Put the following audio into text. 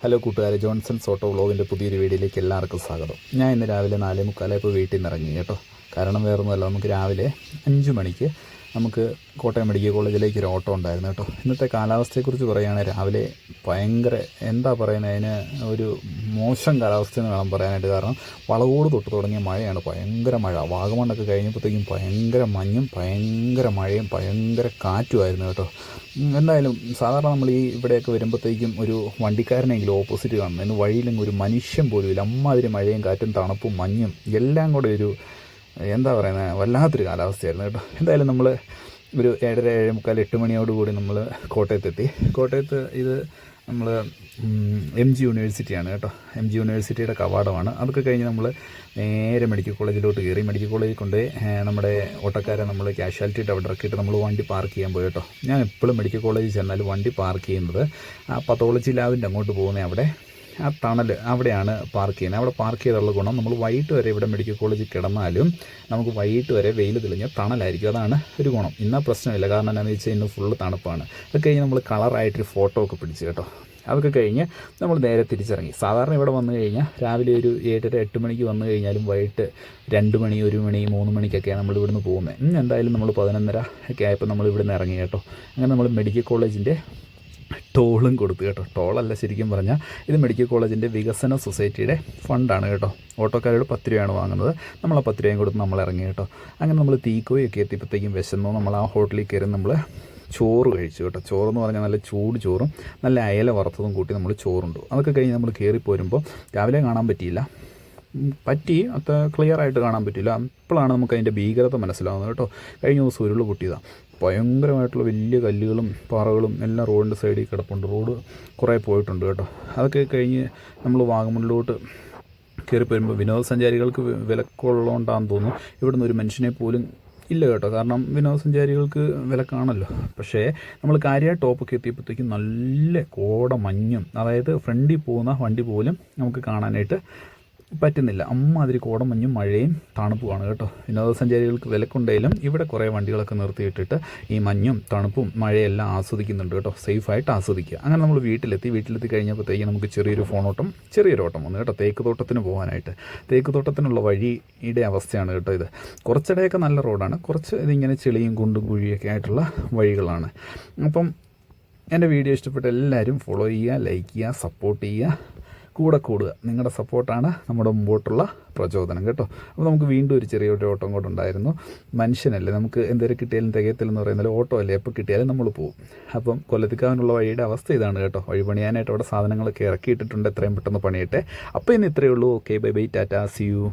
Hello കൂട്ടുകാരെ, Johnson's auto വ്ളോഗിൻ്റെ പുതിയൊരു വീഡിയോയിലേക്ക് എല്ലാവർക്കും സ്വാഗതം. ഞാൻ ഇന്ന് രാവിലെ 4:45 വീട്ടിൽ നിന്ന് ഇറങ്ങി കേട്ടോ. കാരണം വേറൊന്നുമല്ല, നമുക്ക് രാവിലെ 5 മണിക്ക് നമുക്ക് കോട്ടയം മെഡിക്കൽ കോളേജിലേക്ക് ഒരു ഓട്ടോ ഉണ്ടായിരുന്നു കേട്ടോ. ഇന്നത്തെ കാലാവസ്ഥയെക്കുറിച്ച് പറയുകയാണെങ്കിൽ രാവിലെ ഭയങ്കര എന്താ പറയുന്നത്, അതിന് ഒരു മോശം കാലാവസ്ഥയെന്ന് വേണം പറയാനായിട്ട്. കാരണം വളവോട് തൊട്ട് തുടങ്ങിയ മഴയാണ്, ഭയങ്കര മഴ. വാഗമണ്ണൊക്കെ കഴിഞ്ഞപ്പോഴത്തേക്കും ഭയങ്കര മഞ്ഞും ഭയങ്കര മഴയും ഭയങ്കര കാറ്റുമായിരുന്നു കേട്ടോ. എന്തായാലും സാധാരണ നമ്മൾ ഇവിടെയൊക്കെ വരുമ്പോഴത്തേക്കും ഒരു വണ്ടിക്കാരനെങ്കിലും ഓപ്പോസിറ്റ് കാണണം. ഇന്ന് വഴിയിലെങ്കിൽ ഒരു മനുഷ്യൻ പോലും ഇല്ല. അമ്മാതിരി മഴയും കാറ്റും തണുപ്പും മഞ്ഞും എല്ലാം കൂടെ ഒരു എന്താ പറയുന്നത്, വല്ലാത്തൊരു കാലാവസ്ഥയായിരുന്നു കേട്ടോ. എന്തായാലും നമ്മൾ ഒരു 7:30, 7:45, 8 മണിയോടുകൂടി നമ്മൾ കോട്ടയത്തെത്തി. കോട്ടയത്ത് ഇത് നമ്മൾ MG യൂണിവേഴ്സിറ്റിയാണ് കേട്ടോ. MG യൂണിവേഴ്സിറ്റിയുടെ കവാടമാണ്. അതൊക്കെ കഴിഞ്ഞ് നമ്മൾ നേരെ മെഡിക്കൽ കോളേജിലോട്ട് കയറി. മെഡിക്കൽ കോളേജിൽ കൊണ്ട് നമ്മുടെ ഓട്ടോക്കാരെ നമ്മൾ ക്യാഷ്വാലിറ്റിയിട്ട് അവിടെ ഇറക്കിയിട്ട് നമ്മൾ വണ്ടി പാർക്ക് ചെയ്യാൻ പോയി കേട്ടോ. ഞാൻ എപ്പോഴും മെഡിക്കൽ കോളേജിൽ ചെന്നാൽ വണ്ടി പാർക്ക് ചെയ്യുന്നത് ആ പത്തോളജി ലാബിൻ്റെ അങ്ങോട്ട് പോകുന്നത് അവിടെ ആ ടണൽ അവിടെയാണ് പാർക്ക് ചെയ്യുന്നത്. അവിടെ പാർക്ക് ചെയ്തുള്ള ഗുണം, നമ്മൾ വൈകിട്ട് വരെ ഇവിടെ മെഡിക്കൽ കോളേജിൽ കിടന്നാലും നമുക്ക് വൈകിട്ട് വരെ വെയിൽ തെളിഞ്ഞ ടണലായിരിക്കും. അതാണ് ഒരു ഗുണം. ഇന്നാ പ്രശ്നമില്ല, കാരണം എന്താണെന്ന് വെച്ചാൽ ഇന്ന് ഫുള്ള് തണുപ്പാണ്. അത് കഴിഞ്ഞ് നമ്മൾ കളറായിട്ടൊരു ഫോട്ടോ ഒക്കെ പിടിച്ച് കേട്ടോ. അതൊക്കെ കഴിഞ്ഞ് നമ്മൾ നേരെ തിരിച്ചിറങ്ങി. സാധാരണ ഇവിടെ വന്നു കഴിഞ്ഞാൽ രാവിലെ ഒരു 7:30, 8 മണിക്ക് വന്നു കഴിഞ്ഞാലും വൈകിട്ട് 2 മണി, 1 മണി, 3 മണിക്കൊക്കെയാണ് നമ്മൾ ഇവിടുന്ന് പോകുന്നത്. എന്തായാലും നമ്മൾ 11:30 ഒക്കെ ആയപ്പോൾ നമ്മൾ ഇവിടുന്ന് ഇറങ്ങി കേട്ടോ. അങ്ങനെ നമ്മൾ മെഡിക്കൽ കോളേജിൻ്റെ ടോളും കൊടുത്തു കേട്ടോ. ടോളല്ല, ശരിക്കും പറഞ്ഞാൽ ഇത് മെഡിക്കൽ കോളേജിൻ്റെ വികസന സൊസൈറ്റിയുടെ ഫണ്ടാണ് കേട്ടോ. ഓട്ടോക്കാരോട് 10 രൂപയാണ് വാങ്ങുന്നത്. നമ്മൾ ആ 10 രൂപയും കൊടുത്ത് നമ്മൾ ഇറങ്ങി കേട്ടോ. അങ്ങനെ നമ്മൾ തീക്കോയൊക്കെ എത്തിയപ്പോഴത്തേക്കും വിശന്നു. നമ്മൾ ആ ഹോട്ടലിൽ കയറി നമ്മൾ ചോറ് കഴിച്ചു കേട്ടോ. ചോറെന്ന് പറഞ്ഞാൽ നല്ല ചൂട് ചോറും നല്ല അയല വറുത്തതും കൂട്ടി നമ്മൾ ചോറുണ്ടു. അതൊക്കെ കഴിഞ്ഞ് നമ്മൾ കയറി പോരുമ്പോൾ രാവിലെ കാണാൻ പറ്റിയില്ല, അത്ര ക്ലിയർ ആയിട്ട് കാണാൻ പറ്റില്ല. അപ്പോഴാണ് നമുക്ക് അതിൻ്റെ ഭീകരത മനസ്സിലാവുന്നത് കേട്ടോ. കഴിഞ്ഞ ദിവസം ഉരുൾ പൊട്ടിയതാണ്. ഭയങ്കരമായിട്ടുള്ള വലിയ കല്ലുകളും പാറകളും എല്ലാം റോഡിൻ്റെ സൈഡിൽ കിടപ്പുണ്ട്. റോഡ് കുറേ പോയിട്ടുണ്ട് കേട്ടോ. അതൊക്കെ കഴിഞ്ഞ് നമ്മൾ വാഗമണ്ണിലോട്ട് കയറി പോരുമ്പോൾ വിനോദസഞ്ചാരികൾക്ക് വിലക്കുള്ളതുകൊണ്ടാണെന്ന് തോന്നുന്നു ഇവിടുന്ന് ഒരു മനുഷ്യനെ പോലും ഇല്ല കേട്ടോ. കാരണം വിനോദസഞ്ചാരികൾക്ക് വിലക്കാണല്ലോ. പക്ഷേ നമ്മൾ കാര്യമായിട്ട് ടോപ്പൊക്കെ എത്തിയപ്പോഴത്തേക്കും നല്ല കോട മഞ്ഞും, അതായത് ഫ്രണ്ടിൽ പോകുന്ന വണ്ടി പോലും നമുക്ക് കാണാനായിട്ട് പറ്റുന്നില്ല. അമ്മാതിരി കോടമഞ്ഞും മഴയും തണുപ്പുമാണ് കേട്ടോ. വിനോദസഞ്ചാരികൾക്ക് വിലക്കുണ്ടെങ്കിലും ഇവിടെ കുറേ വണ്ടികളൊക്കെ നിർത്തിയിട്ടിട്ട് ഈ മഞ്ഞും തണുപ്പും മഴയെല്ലാം ആസ്വദിക്കുന്നുണ്ട് കേട്ടോ. സേഫായിട്ട് ആസ്വദിക്കുക. അങ്ങനെ നമ്മൾ വീട്ടിലെത്തി കഴിഞ്ഞപ്പോഴത്തേക്കും നമുക്ക് ചെറിയൊരു ഓട്ടം വന്നു കേട്ടോ. തേക്ക് തോട്ടത്തിന് പോകാനായിട്ട്. തേക്ക് തോട്ടത്തിനുള്ള വഴിയുടെ അവസ്ഥയാണ് കേട്ടോ ഇത്. കുറച്ചിടെയൊക്കെ നല്ല റോഡാണ്, കുറച്ച് ഇതിങ്ങനെ ചെളിയും കുണ്ടും കുഴിയൊക്കെ ആയിട്ടുള്ള വഴികളാണ്. അപ്പം എൻ്റെ വീഡിയോ ഇഷ്ടപ്പെട്ട എല്ലാവരും ഫോളോ ചെയ്യുക, ലൈക്ക് ചെയ്യുക, സപ്പോർട്ട് ചെയ്യുക, കൂടെ കൂടുക. നിങ്ങളുടെ സപ്പോർട്ടാണ് നമ്മുടെ മുമ്പോട്ടുള്ള പ്രചോദനം കേട്ടോ. അപ്പോൾ നമുക്ക് വീണ്ടും ഒരു ചെറിയൊരു ഓട്ടം കൂടെ ഉണ്ടായിരുന്നു. മനുഷ്യനല്ലേ, നമുക്ക് എന്തെങ്കിലും കിട്ടിയാലും തികയത്തില്ലെന്ന് പറയുന്നത്, ഓട്ടോ അല്ലേ, എപ്പോൾ കിട്ടിയാലും നമ്മൾ പോകും. അപ്പം കൊല്ലത്തിക്കാവിനുള്ള വഴിയുടെ അവസ്ഥ ഇതാണ് കേട്ടോ. വഴി പണിയാനായിട്ട് അവിടെ സാധനങ്ങളൊക്കെ ഇറക്കിയിട്ടിട്ടുണ്ട്. എത്രയും പെട്ടെന്ന് പണിയട്ടെ. അപ്പോൾ ഇന്ന് ഇത്രയേ ഉള്ളൂ. Okay, bye bye, tata, see U.